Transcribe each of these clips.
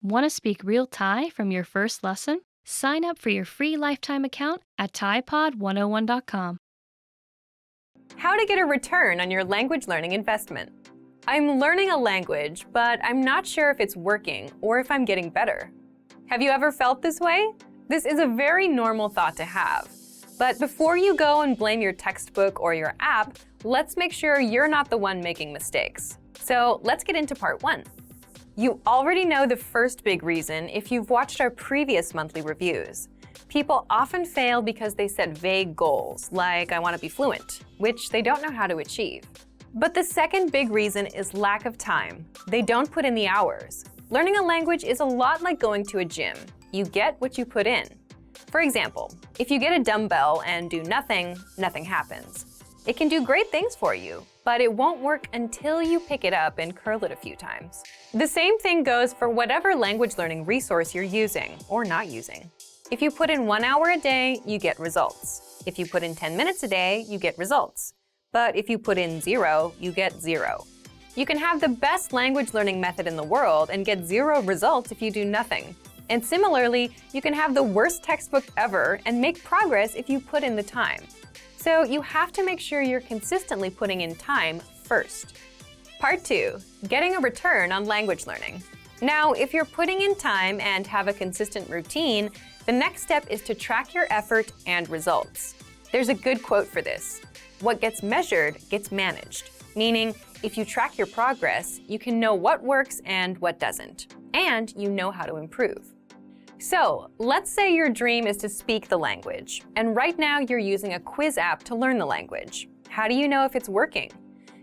Want to speak real Thai from your first lesson? Sign up for your free lifetime account at ThaiPod101.com. How to get a return on your language learning investment. I'm learning a language, but I'm not sure if it's working or if I'm getting better. Have you ever felt this way? This is a very normal thought to have. But before you go and blame your textbook or your app, let's make sure you're not the one making mistakes. So let's get into part 1. You already know the first big reason if you've watched our previous monthly reviews. People often fail because they set vague goals, like I want to be fluent, which they don't know how to achieve. But the second big reason is lack of time. They don't put in the hours. Learning a language is a lot like going to a gym. You get what you put in. For example, if you get a dumbbell and do nothing, nothing happens. It can do great things for you, but it won't work until you pick it up and curl it a few times. The same thing goes for whatever language learning resource you're using or not using. If you put in 1 hour a day, you get results. If you put in 10 minutes a day, you get results. But if you put in 0, you get 0. You can have the best language learning method in the world and get 0 results if you do nothing. And similarly, you can have the worst textbook ever and make progress if you put in the time. So you have to make sure you're consistently putting in time first. Part 2. Getting a return on language learning. Now, if you're putting in time and have a consistent routine, the next step is to track your effort and results. There's a good quote for this. What gets measured gets managed. Meaning, if you track your progress, you can know what works and what doesn't. And you know how to improve. So, let's say your dream is to speak the language, and right now you're using a quiz app to learn the language. How do you know if it's working?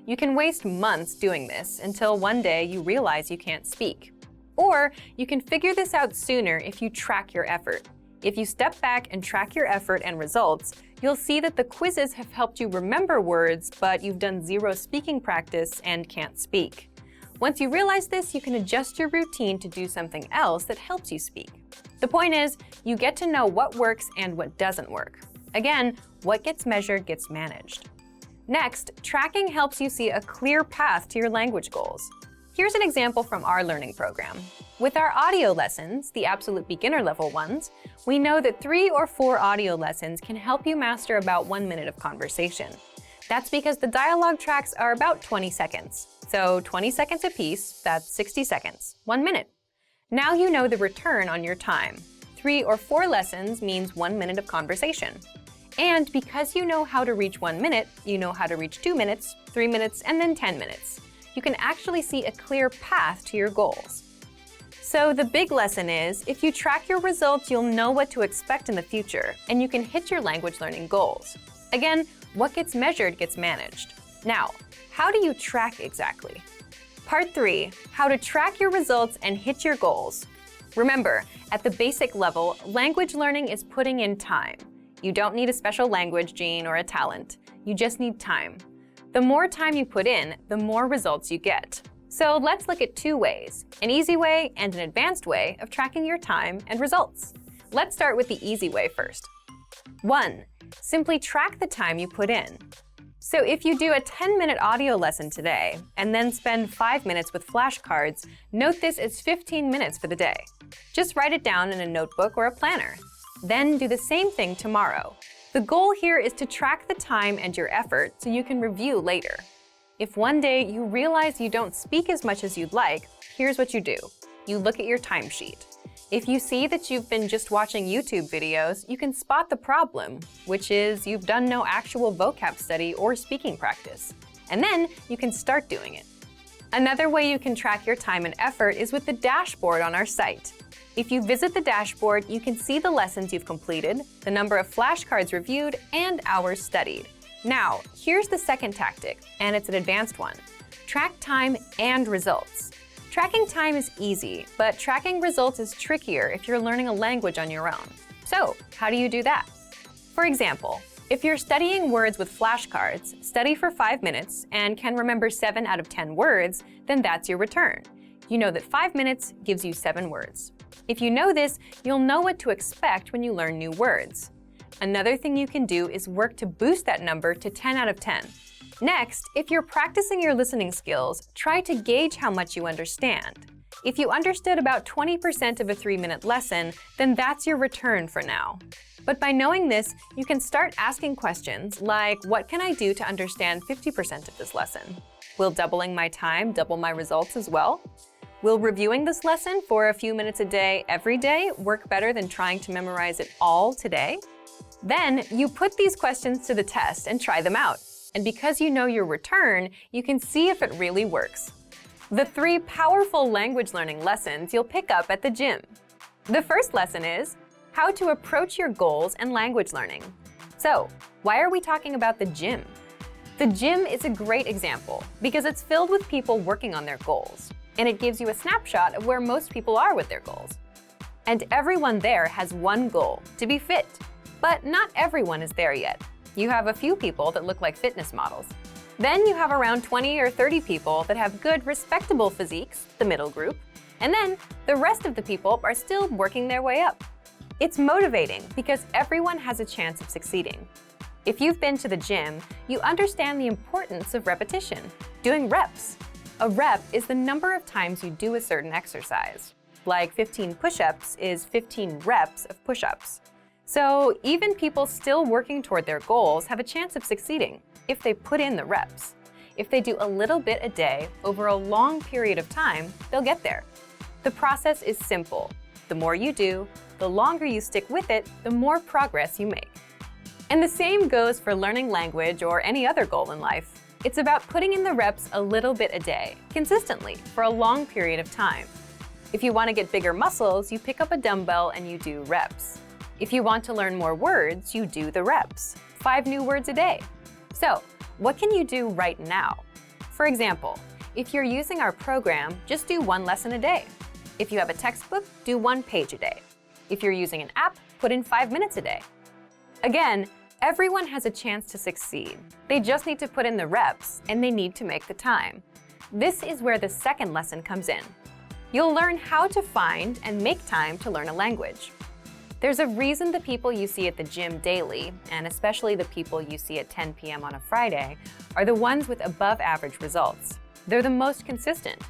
You can waste months doing this until one day you realize you can't speak. Or you can figure this out sooner if you track your effort. If you step back and track your effort and results, you'll see that the quizzes have helped you remember words, but you've done 0 speaking practice and can't speak. Once you realize this, you can adjust your routine to do something else that helps you speak. The point is, you get to know what works and what doesn't work. Again, what gets measured gets managed. Next, tracking helps you see a clear path to your language goals. Here's an example from our learning program. With our audio lessons, the absolute beginner level ones, we know that 3 or 4 audio lessons can help you master about 1 minute of conversation. That's because the dialogue tracks are about 20 seconds. So 20 seconds apiece, that's 60 seconds, 1 minute. Now you know the return on your time. 3 or 4 lessons means 1 minute of conversation. And because you know how to reach 1 minute, you know how to reach 2 minutes, 3 minutes, and then 10 minutes. You can actually see a clear path to your goals. So the big lesson is, if you track your results, you'll know what to expect in the future, and you can hit your language learning goals. Again, what gets measured gets managed. Now, how do you track exactly? Part 3. How to track your results and hit your goals. Remember, at the basic level, language learning is putting in time. You don't need a special language gene or a talent. You just need time. The more time you put in, the more results you get. So let's look at 2 ways, an easy way and an advanced way of tracking your time and results. Let's start with the easy way first. 1. Simply track the time you put in. So if you do a 10-minute audio lesson today and then spend 5 minutes with flashcards, note this as 15 minutes for the day. Just write it down in a notebook or a planner. Then do the same thing tomorrow. The goal here is to track the time and your effort so you can review later. If one day you realize you don't speak as much as you'd like, here's what you do. You look at your timesheet. If you see that you've been just watching YouTube videos, you can spot the problem, which is you've done no actual vocab study or speaking practice. And then you can start doing it. Another way you can track your time and effort is with the dashboard on our site. If you visit the dashboard, you can see the lessons you've completed, the number of flashcards reviewed, and hours studied. Now, here's the second tactic, and it's an advanced one. Track time and results. Tracking time is easy, but tracking results is trickier if you're learning a language on your own. So, how do you do that? For example, if you're studying words with flashcards, study for 5 minutes and can remember 7 out of 10 words, then that's your return. You know that 5 minutes gives you 7 words. If you know this, you'll know what to expect when you learn new words. Another thing you can do is work to boost that number to 10 out of 10. Next, if you're practicing your listening skills, try to gauge how much you understand. If you understood about 20% of a 3-minute lesson, then that's your return for now. But by knowing this, you can start asking questions like, what can I do to understand 50% of this lesson? Will doubling my time double my results as well? Will reviewing this lesson for a few minutes a day every day work better than trying to memorize it all today? Then you put these questions to the test and try them out. And because you know your return, you can see if it really works. The 3 powerful language learning lessons you'll pick up at the gym. The first lesson is how to approach your goals and language learning. So, why are we talking about the gym? The gym is a great example because it's filled with people working on their goals, and it gives you a snapshot of where most people are with their goals. And everyone there has one goal, to be fit. But not everyone is there yet. You have a few people that look like fitness models. Then you have around 20 or 30 people that have good, respectable physiques, the middle group. And then the rest of the people are still working their way up. It's motivating because everyone has a chance of succeeding. If you've been to the gym, you understand the importance of repetition, doing reps. A rep is the number of times you do a certain exercise. Like 15 push-ups is 15 reps of push-ups. So even people still working toward their goals have a chance of succeeding if they put in the reps. If they do a little bit a day over a long period of time, they'll get there. The process is simple. The more you do, the longer you stick with it, the more progress you make. And the same goes for learning language or any other goal in life. It's about putting in the reps a little bit a day, consistently, for a long period of time. If you want to get bigger muscles, you pick up a dumbbell and you do reps. If you want to learn more words, you do the reps, 5 new words a day. So, what can you do right now? For example, if you're using our program, just do 1 lesson a day. If you have a textbook, do 1 page a day. If you're using an app, put in 5 minutes a day. Again, everyone has a chance to succeed. They just need to put in the reps, and they need to make the time. This is where the second lesson comes in. You'll learn how to find and make time to learn a language. There's a reason the people you see at the gym daily, and especially the people you see at 10 p.m. on a Friday, are the ones with above-average results. They're the most consistent.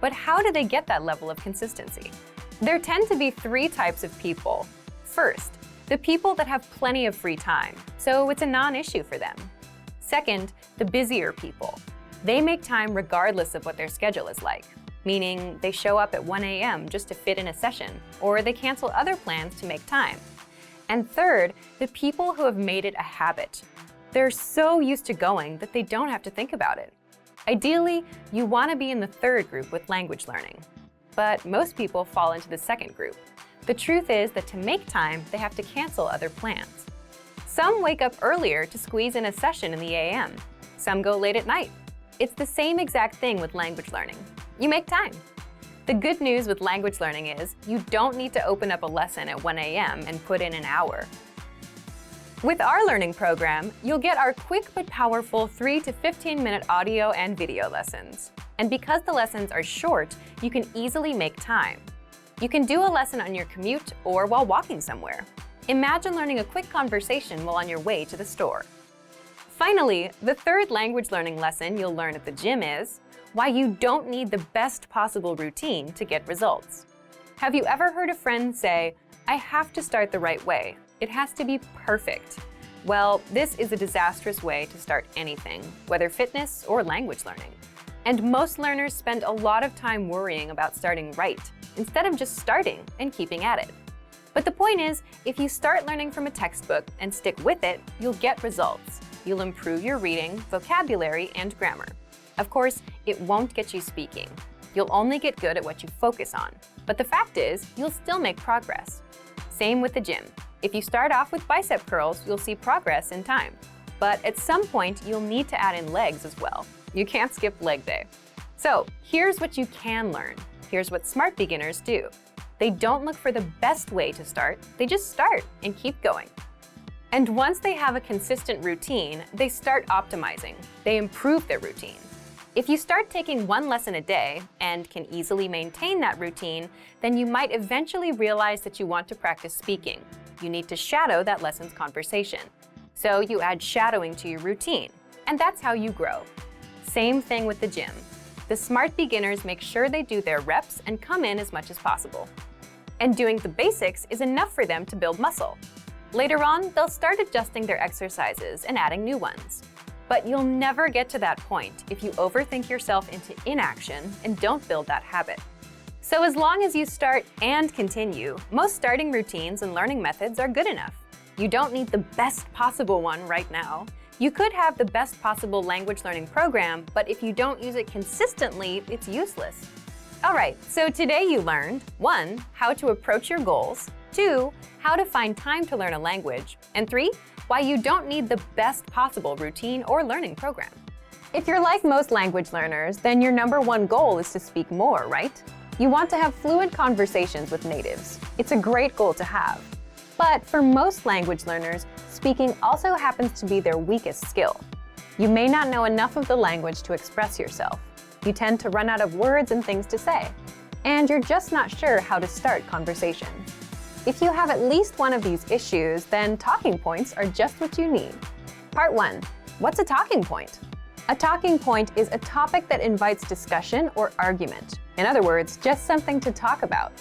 But how do they get that level of consistency? There tend to be 3 types of people. First, the people that have plenty of free time, so it's a non-issue for them. Second, the busier people. They make time regardless of what their schedule is like, meaning they show up at 1 a.m. just to fit in a session, or they cancel other plans to make time. And third, the people who have made it a habit. They're so used to going that they don't have to think about it. Ideally, you want to be in the third group with language learning. But most people fall into the second group. The truth is that to make time, they have to cancel other plans. Some wake up earlier to squeeze in a session in the a.m. Some go late at night. It's the same exact thing with language learning. You make time. The good news with language learning is you don't need to open up a lesson at 1 a.m. and put in an hour. With our learning program, you'll get our quick but powerful 3 to 15-minute audio and video lessons. And because the lessons are short, you can easily make time. You can do a lesson on your commute or while walking somewhere. Imagine learning a quick conversation while on your way to the store. Finally, the third language learning lesson you'll learn at the gym is why you don't need the best possible routine to get results. Have you ever heard a friend say, "I have to start the right way. It has to be perfect"? Well, this is a disastrous way to start anything, whether fitness or language learning. And most learners spend a lot of time worrying about starting right, instead of just starting and keeping at it. But the point is, if you start learning from a textbook and stick with it, you'll get results. You'll improve your reading, vocabulary, and grammar. Of course, it won't get you speaking. You'll only get good at what you focus on. But the fact is, you'll still make progress. Same with the gym. If you start off with bicep curls, you'll see progress in time. But at some point, you'll need to add in legs as well. You can't skip leg day. So here's what you can learn. Here's what smart beginners do. They don't look for the best way to start. They just start and keep going. And once they have a consistent routine, they start optimizing. They improve their routine. If you start taking 1 lesson a day and can easily maintain that routine, then you might eventually realize that you want to practice speaking. You need to shadow that lesson's conversation. So you add shadowing to your routine, and that's how you grow. Same thing with the gym. the smart beginners make sure they do their reps and come in as much as possible. And doing the basics is enough for them to build muscle. Later on, they'll start adjusting their exercises and adding new ones. But you'll never get to that point if you overthink yourself into inaction and don't build that habit. So as long as you start and continue, most starting routines and learning methods are good enough. You don't need the best possible one right now. You could have the best possible language learning program, but if you don't use it consistently, it's useless. All right, so today you learned 1. How to approach your goals, 2. How to find time to learn a language, and 3. Why you don't need the best possible routine or learning program. If you're like most language learners, then your #1 goal is to speak more, right? You want to have fluent conversations with natives. It's a great goal to have. But for most language learners, speaking also happens to be their weakest skill. You may not know enough of the language to express yourself. You tend to run out of words and things to say. And you're just not sure how to start conversations. If you have at least one of these issues, then talking points are just what you need. Part 1. What's a talking point? A talking point is a topic that invites discussion or argument. In other words, just something to talk about.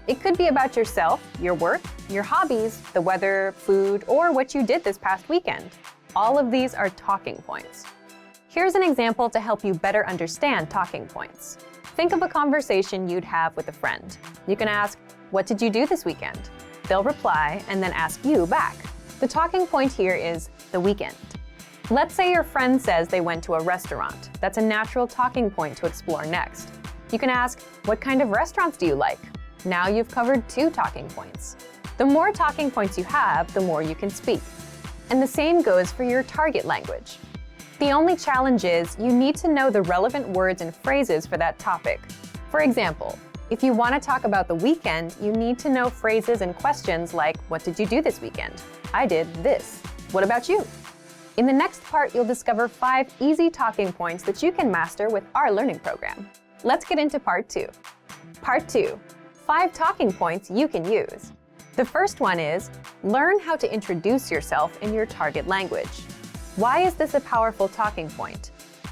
It could be about yourself, your work, your hobbies, the weather, food, or what you did this past weekend. All of these are talking points. Here's an example to help you better understand talking points. Think of a conversation you'd have with a friend. You can ask, "What did you do this weekend?" They'll reply and then ask you back. The talking point here is the weekend. Let's say your friend says they went to a restaurant. That's a natural talking point to explore next. You can ask, "What kind of restaurants do you like?" Now you've covered 2 talking points. The more talking points you have, the more you can speak. And the same goes for your target language. The only challenge is you need to know the relevant words and phrases for that topic. For example, if you want to talk about the weekend, you need to know phrases and questions like, "What did you do this weekend?" "I did this." "What about you?" In the next part, you'll discover 5 easy talking points that you can master with our learning program. Let's get into Part 2. Part 2. 5 talking points you can use. The first one is, learn how to introduce yourself in your target language. Why is this a powerful talking point?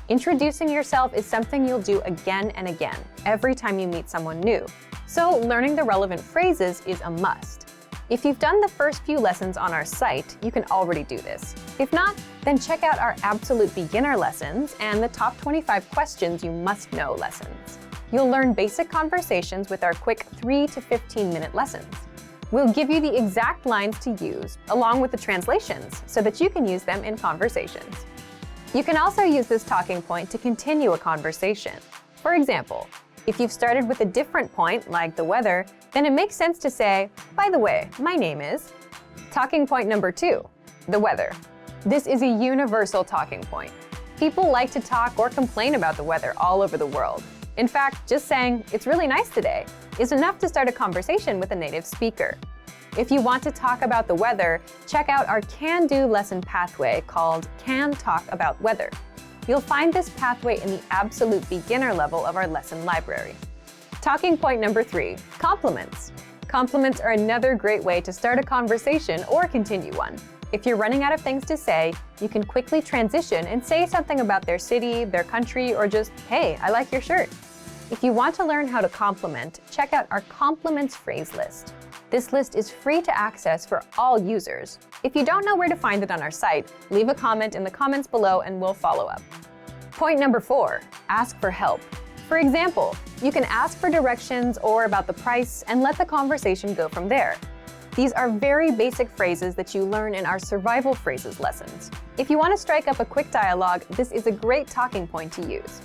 Introducing yourself is something you'll do again and again, every time you meet someone new. So learning the relevant phrases is a must. If you've done the first few lessons on our site, you can already do this. If not, then check out our absolute beginner lessons and the top 25 questions you must know lessons. You'll learn basic conversations with our quick 3 to 15-minute lessons. We'll give you the exact lines to use, along with the translations, so that you can use them in conversations. You can also use this talking point to continue a conversation. For example, if you've started with a different point, like the weather, then it makes sense to say, "By the way, my name is..." Talking point number 2, the weather. This is a universal talking point. People like to talk or complain about the weather all over the world. In fact, just saying, "It's really nice today," is enough to start a conversation with a native speaker. If you want to talk about the weather, check out our can-do lesson pathway called Can Talk About Weather. You'll find this pathway in the absolute beginner level of our lesson library. Talking point number 3, compliments. Compliments are another great way to start a conversation or continue one. If you're running out of things to say, you can quickly transition and say something about their city, their country, or just, "Hey, I like your shirt." If you want to learn how to compliment, check out our compliments phrase list. This list is free to access for all users. If you don't know where to find it on our site, leave a comment in the comments below and we'll follow up. Point number 4, ask for help. For example, you can ask for directions or about the price and let the conversation go from there. These are very basic phrases that you learn in our survival phrases lessons. If you want to strike up a quick dialogue, this is a great talking point to use.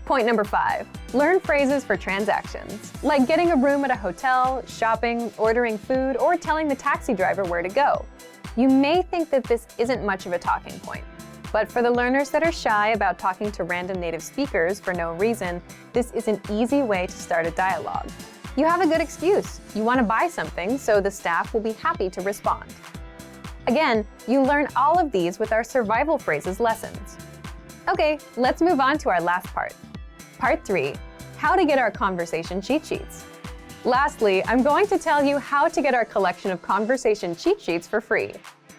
Point number 5, learn phrases for transactions, like getting a room at a hotel, shopping, ordering food, or telling the taxi driver where to go. You may think that this isn't much of a talking point, but for the learners that are shy about talking to random native speakers for no reason, this is an easy way to start a dialogue. You have a good excuse. You want to buy something, so the staff will be happy to respond. Again, you learn all of these with our survival phrases lessons. Okay, let's move on to our last part. Part 3, how to get our conversation cheat sheets. Lastly, I'm going to tell you how to get our collection of conversation cheat sheets for free.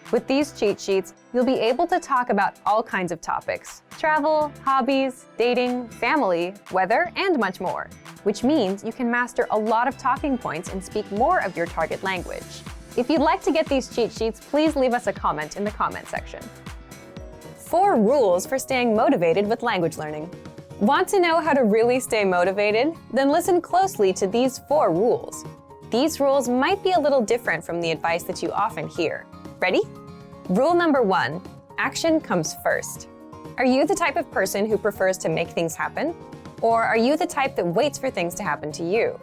With these cheat sheets, you'll be able to talk about all kinds of topics: travel, hobbies, dating, family, weather, and much more, which means you can master a lot of talking points and speak more of your target language. If you'd like to get these cheat sheets, please leave us a comment in the comment section. 4 rules for staying motivated with language learning. Want to know how to really stay motivated? Then listen closely to these 4 rules. These rules might be a little different from the advice that you often hear. Ready? Rule number 1, action comes first. Are you the type of person who prefers to make things happen? Or are you the type that waits for things to happen to you?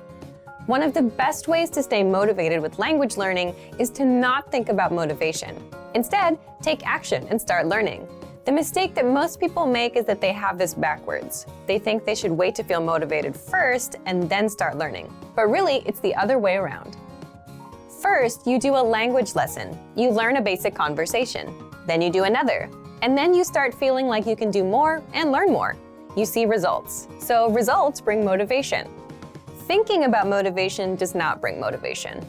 One of the best ways to stay motivated with language learning is to not think about motivation. Instead, take action and start learning. The mistake that most people make is that they have this backwards. They think they should wait to feel motivated first and then start learning. But really, it's the other way around. First, you do a language lesson. You learn a basic conversation. Then you do another. And then you start feeling like you can do more and learn more. You see results. So results bring motivation. Thinking about motivation does not bring motivation.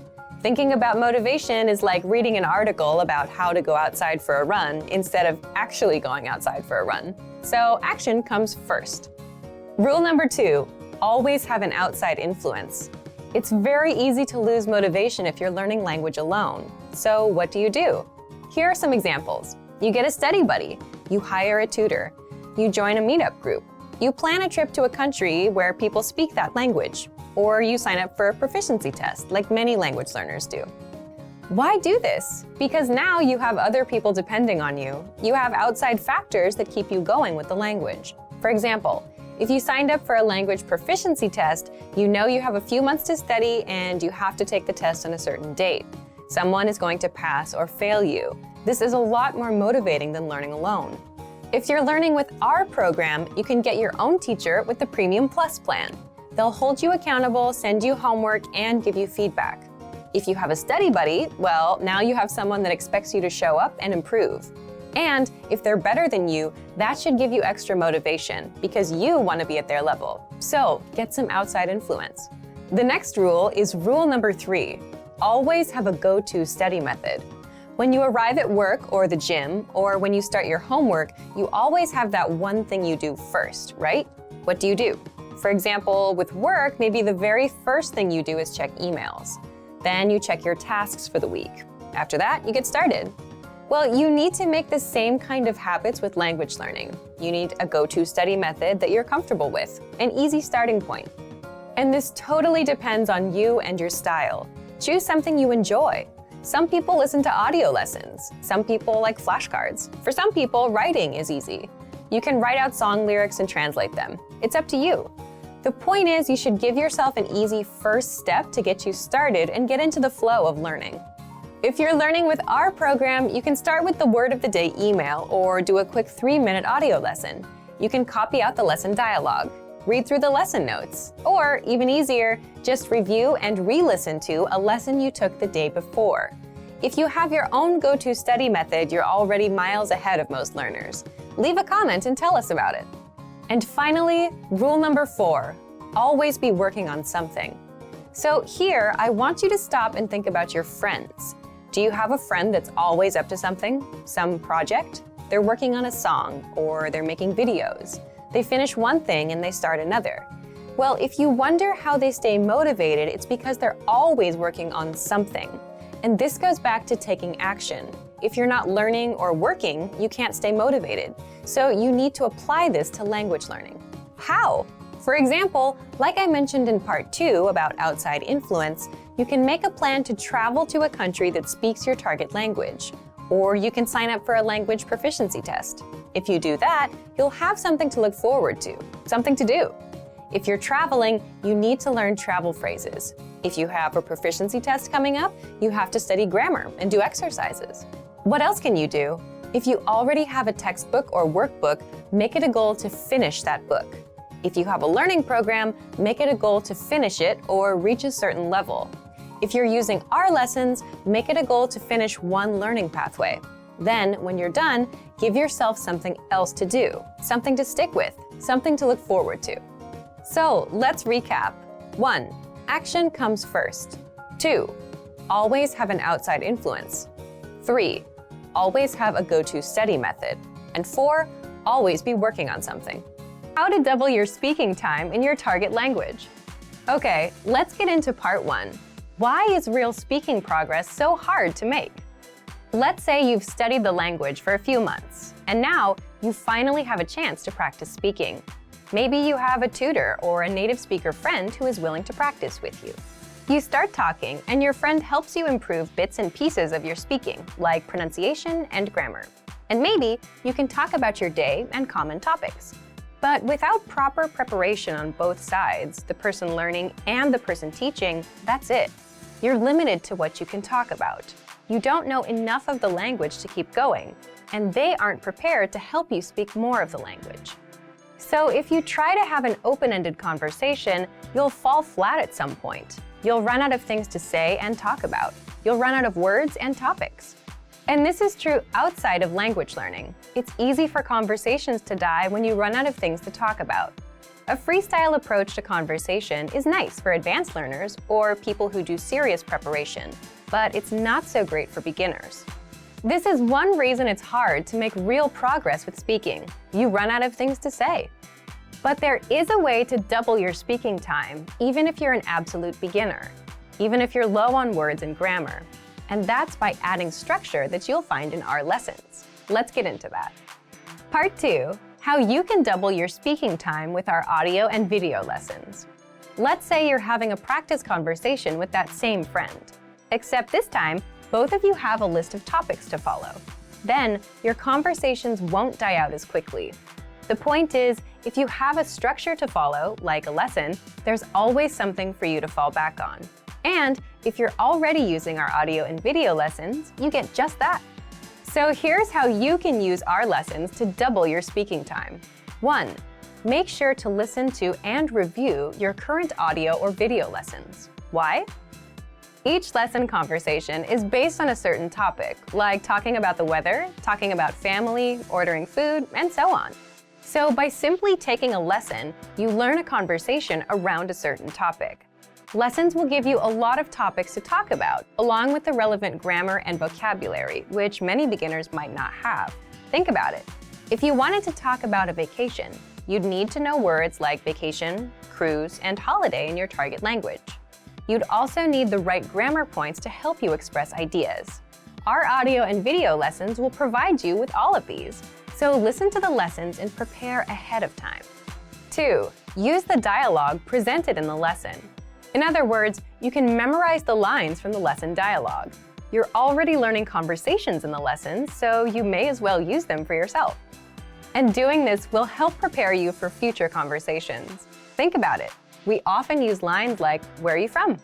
Thinking about motivation is like reading an article about how to go outside for a run instead of actually going outside for a run. So action comes first. Rule number 2, always have an outside influence. It's very easy to lose motivation if you're learning language alone. So what do? Here are some examples. You get a study buddy. You hire a tutor. You join a meetup group. You plan a trip to a country where people speak that language. Or you sign up for a proficiency test, like many language learners do. Why do this? Because now you have other people depending on you. You have outside factors that keep you going with the language. For example, if you signed up for a language proficiency test, you know you have a few months to study and you have to take the test on a certain date. Someone is going to pass or fail you. This is a lot more motivating than learning alone. If you're learning with our program, you can get your own teacher with the Premium Plus plan. They'll hold you accountable, send you homework, and give you feedback. If you have a study buddy, well, now you have someone that expects you to show up and improve. And if they're better than you, that should give you extra motivation because you want to be at their level. So get some outside influence. The next rule is rule number 3. Always have a go-to study method. When you arrive at work or the gym, or when you start your homework, you always have that one thing you do first, right? What do? For example, with work, maybe the very first thing you do is check emails. Then you check your tasks for the week. After that, you get started. Well, you need to make the same kind of habits with language learning. You need a go-to study method that you're comfortable with, an easy starting point. And this totally depends on you and your style. Choose something you enjoy. Some people listen to audio lessons. Some people like flashcards. For some people, writing is easy. You can write out song lyrics and translate them. It's up to you. The point is, you should give yourself an easy first step to get you started and get into the flow of learning. If you're learning with our program, you can start with the word of the day email or do a quick 3-minute audio lesson. You can copy out the lesson dialogue, read through the lesson notes, or even easier, just review and re-listen to a lesson you took the day before. If you have your own go-to study method, you're already miles ahead of most learners. Leave a comment and tell us about it. And finally, rule number 4, always be working on something. So here, I want you to stop and think about your friends. Do you have a friend that's always up to something, some project? They're working on a song, or they're making videos. They finish one thing and they start another. Well, if you wonder how they stay motivated, it's because they're always working on something. And this goes back to taking action. If you're not learning or working, you can't stay motivated. So you need to apply this to language learning. How? For example, like I mentioned in part 2 about outside influence, you can make a plan to travel to a country that speaks your target language. Or you can sign up for a language proficiency test. If you do that, you'll have something to look forward to, something to do. If you're traveling, you need to learn travel phrases. If you have a proficiency test coming up, you have to study grammar and do exercises. What else can you do? If you already have a textbook or workbook, make it a goal to finish that book. If you have a learning program, make it a goal to finish it or reach a certain level. If you're using our lessons, make it a goal to finish one learning pathway. Then, when you're done, give yourself something else to do, something to stick with, something to look forward to. So, let's recap. 1. Action comes first. 2. Always have an outside influence. 3. always have a go-to study method. And 4, always be working on something. How to double your speaking time in your target language. Okay, let's get into part 1. Why is real speaking progress so hard to make? Let's say you've studied the language for a few months, and now you finally have a chance to practice speaking. Maybe you have a tutor or a native speaker friend who is willing to practice with you. You start talking, and your friend helps you improve bits and pieces of your speaking, like pronunciation and grammar. And maybe you can talk about your day and common topics. But without proper preparation on both sides, the person learning and the person teaching, that's it. You're limited to what you can talk about. You don't know enough of the language to keep going, and they aren't prepared to help you speak more of the language. So if you try to have an open-ended conversation, you'll fall flat at some point. You'll run out of things to say and talk about. You'll run out of words and topics. And this is true outside of language learning. It's easy for conversations to die when you run out of things to talk about. A freestyle approach to conversation is nice for advanced learners or people who do serious preparation, but it's not so great for beginners. This is one reason it's hard to make real progress with speaking. You run out of things to say. But there is a way to double your speaking time, even if you're an absolute beginner, even if you're low on words and grammar. And that's by adding structure that you'll find in our lessons. Let's get into that. Part 2, how you can double your speaking time with our audio and video lessons. Let's say you're having a practice conversation with that same friend, except this time, both of you have a list of topics to follow. Then, your conversations won't die out as quickly. The point is, if you have a structure to follow, like a lesson, there's always something for you to fall back on. And if you're already using our audio and video lessons, you get just that. So here's how you can use our lessons to double your speaking time. 1. Make sure to listen to and review your current audio or video lessons. Why? Each lesson conversation is based on a certain topic, like talking about the weather, talking about family, ordering food, and so on. So by simply taking a lesson, you learn a conversation around a certain topic. Lessons will give you a lot of topics to talk about, along with the relevant grammar and vocabulary, which many beginners might not have. Think about it. If you wanted to talk about a vacation, you'd need to know words like vacation, cruise, and holiday in your target language. You'd also need the right grammar points to help you express ideas. Our audio and video lessons will provide you with all of these, so listen to the lessons and prepare ahead of time. 2. Use the dialogue presented in the lesson. In other words, you can memorize the lines from the lesson dialogue. You're already learning conversations in the lessons, so you may as well use them for yourself. And doing this will help prepare you for future conversations. Think about it. We often use lines like, "Where are you from?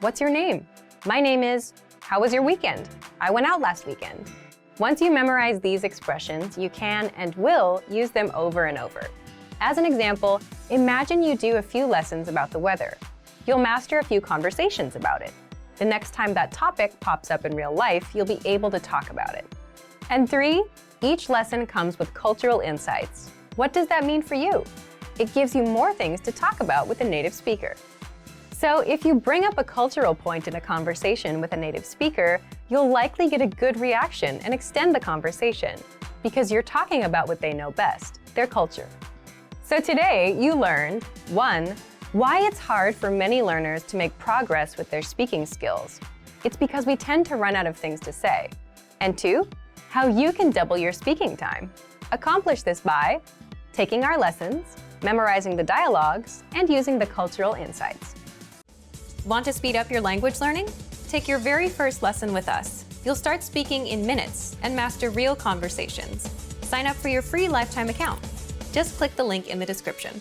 What's your name? My name is, how was your weekend? I went out last weekend." Once you memorize these expressions, you can and will use them over and over. As an example, imagine you do a few lessons about the weather. You'll master a few conversations about it. The next time that topic pops up in real life, you'll be able to talk about it. And 3, each lesson comes with cultural insights. What does that mean for you? It gives you more things to talk about with a native speaker. So if you bring up a cultural point in a conversation with a native speaker, you'll likely get a good reaction and extend the conversation, because you're talking about what they know best, their culture. So today, you learned 1. Why it's hard for many learners to make progress with their speaking skills. It's because we tend to run out of things to say. And 2, how you can double your speaking time. Accomplish this by taking our lessons, memorizing the dialogues, and using the cultural insights. Want to speed up your language learning? Take your very first lesson with us. You'll start speaking in minutes and master real conversations. Sign up for your free lifetime account. Just click the link in the description.